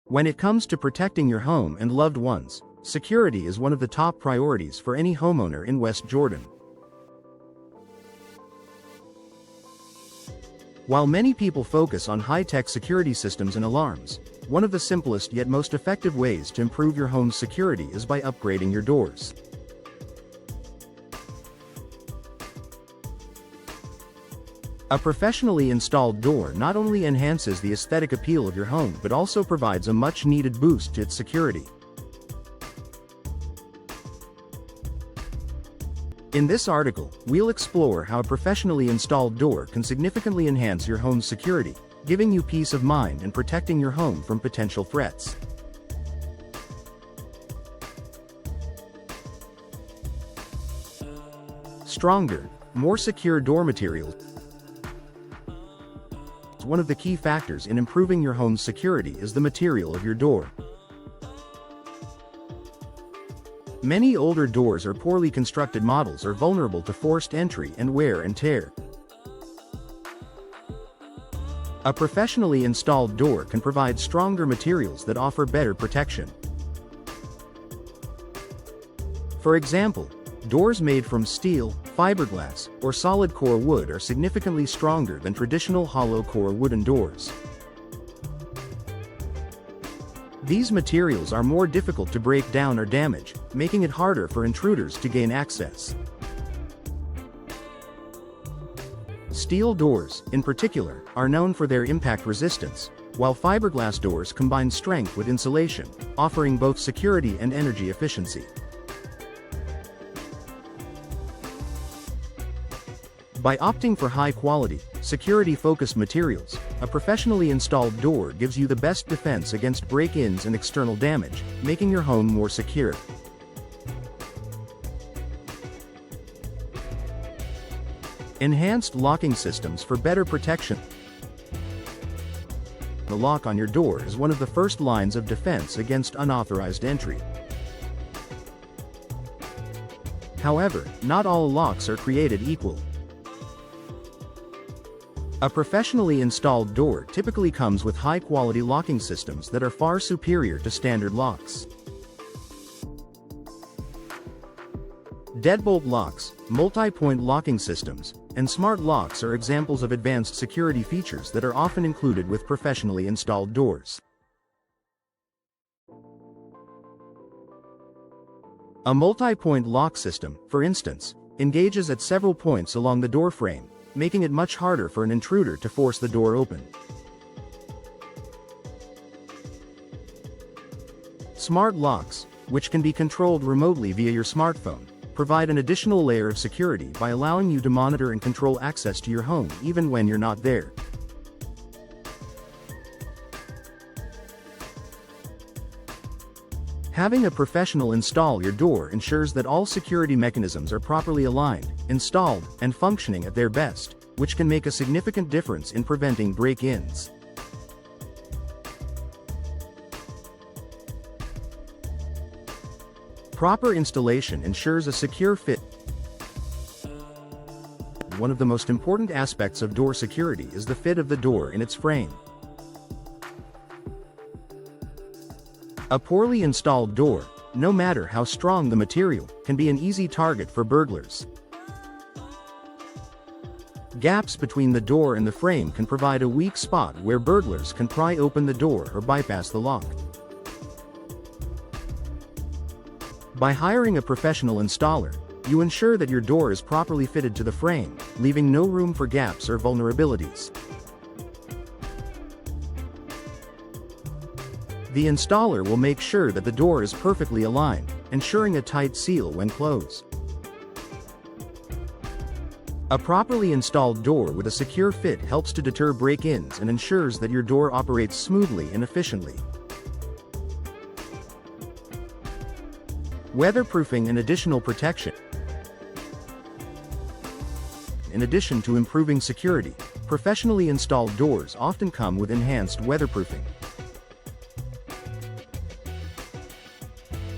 When it comes to protecting your home and loved ones, security is one of the top priorities for any homeowner in West Jordan. While many people focus on high-tech security systems and alarms, one of the simplest yet most effective ways to improve your home's security is by upgrading your doors. A professionally installed door not only enhances the aesthetic appeal of your home but also provides a much-needed boost to its security. In this article, we'll explore how a professionally installed door can significantly enhance your home's security, giving you peace of mind and protecting your home from potential threats. Stronger, more secure door materials. One of the key factors in improving your home's security is the material of your door. Many older doors or poorly constructed models are vulnerable to forced entry and wear and tear. A professionally installed door can provide stronger materials that offer better protection. For example, doors made from steel, fiberglass, or solid core wood are significantly stronger than traditional hollow core wooden doors. These materials are more difficult to break down or damage, making it harder for intruders to gain access. Steel doors, in particular, are known for their impact resistance, while fiberglass doors combine strength with insulation, offering both security and energy efficiency. By opting for high-quality, security-focused materials, a professionally installed door gives you the best defense against break-ins and external damage, making your home more secure. Enhanced locking systems for better protection. The lock on your door is one of the first lines of defense against unauthorized entry. However, not all locks are created equal. A professionally installed door typically comes with high-quality locking systems that are far superior to standard locks. Deadbolt locks, multi-point locking systems, and smart locks are examples of advanced security features that are often included with professionally installed doors. A multi-point lock system, for instance, engages at several points along the door frame, making it much harder for an intruder to force the door open. Smart locks, which can be controlled remotely via your smartphone, provide an additional layer of security by allowing you to monitor and control access to your home even when you're not there. Having a professional install your door ensures that all security mechanisms are properly aligned, installed, and functioning at their best, which can make a significant difference in preventing break-ins. Proper installation ensures a secure fit. One of the most important aspects of door security is the fit of the door in its frame. A poorly installed door, no matter how strong the material, can be an easy target for burglars. Gaps between the door and the frame can provide a weak spot where burglars can pry open the door or bypass the lock. By hiring a professional installer, you ensure that your door is properly fitted to the frame, leaving no room for gaps or vulnerabilities. The installer will make sure that the door is perfectly aligned, ensuring a tight seal when closed. A properly installed door with a secure fit helps to deter break-ins and ensures that your door operates smoothly and efficiently. Weatherproofing and additional protection. In addition to improving security, professionally installed doors often come with enhanced weatherproofing.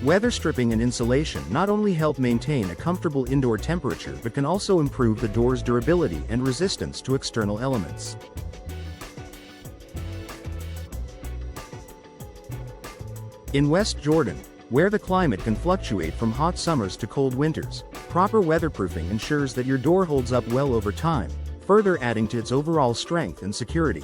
Weather stripping and insulation not only help maintain a comfortable indoor temperature but can also improve the door's durability and resistance to external elements. In West Jordan, where the climate can fluctuate from hot summers to cold winters, proper weatherproofing ensures that your door holds up well over time, further adding to its overall strength and security.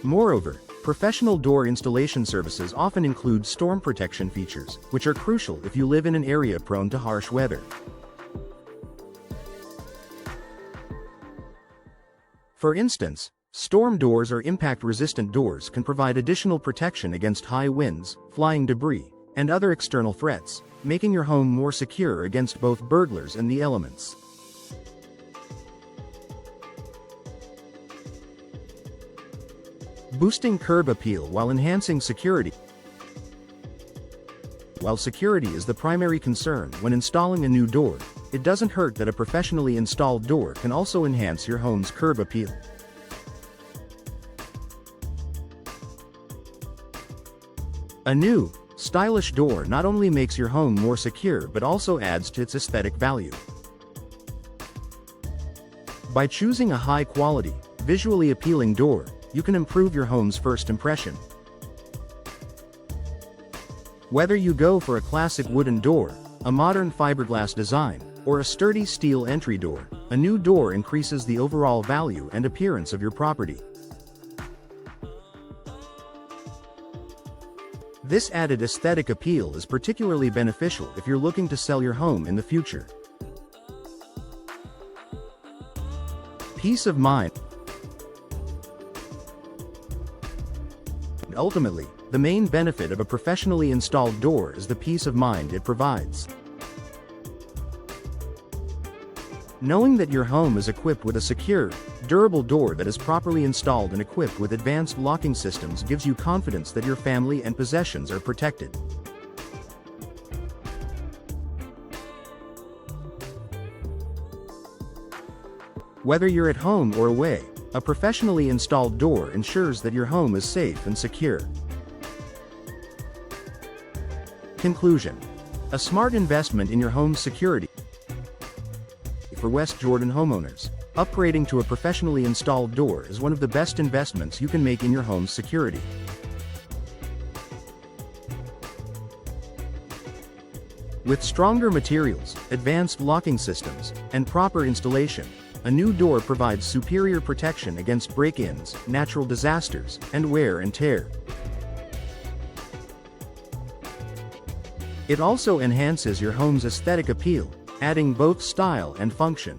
Moreover, professional door installation services often include storm protection features, which are crucial if you live in an area prone to harsh weather. For instance, storm doors or impact-resistant doors can provide additional protection against high winds, flying debris, and other external threats, making your home more secure against both burglars and the elements. Boosting curb appeal while enhancing security. While security is the primary concern when installing a new door, it doesn't hurt that a professionally installed door can also enhance your home's curb appeal. A new, stylish door not only makes your home more secure but also adds to its aesthetic value. By choosing a high-quality, visually appealing door, you can improve your home's first impression. Whether you go for a classic wooden door, a modern fiberglass design, or a sturdy steel entry door, a new door increases the overall value and appearance of your property. This added aesthetic appeal is particularly beneficial if you're looking to sell your home in the future. Peace of mind. Ultimately, the main benefit of a professionally installed door is the peace of mind it provides. Knowing that your home is equipped with a secure, durable door that is properly installed and equipped with advanced locking systems gives you confidence that your family and possessions are protected. Whether you're at home or away, a professionally installed door ensures that your home is safe and secure. Conclusion: a smart investment in your home's security. For West Jordan homeowners, upgrading to a professionally installed door is one of the best investments you can make in your home's security. With stronger materials, advanced locking systems, and proper installation, a new door provides superior protection against break-ins, natural disasters, and wear and tear. It also enhances your home's aesthetic appeal, adding both style and function.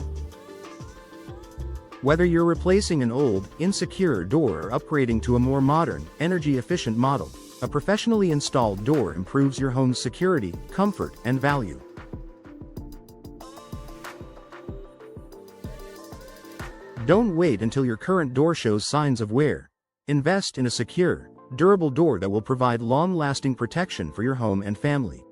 Whether you're replacing an old, insecure door or upgrading to a more modern, energy-efficient model, a professionally installed door improves your home's security, comfort, and value. Don't wait until your current door shows signs of wear. Invest in a secure, durable door that will provide long-lasting protection for your home and family.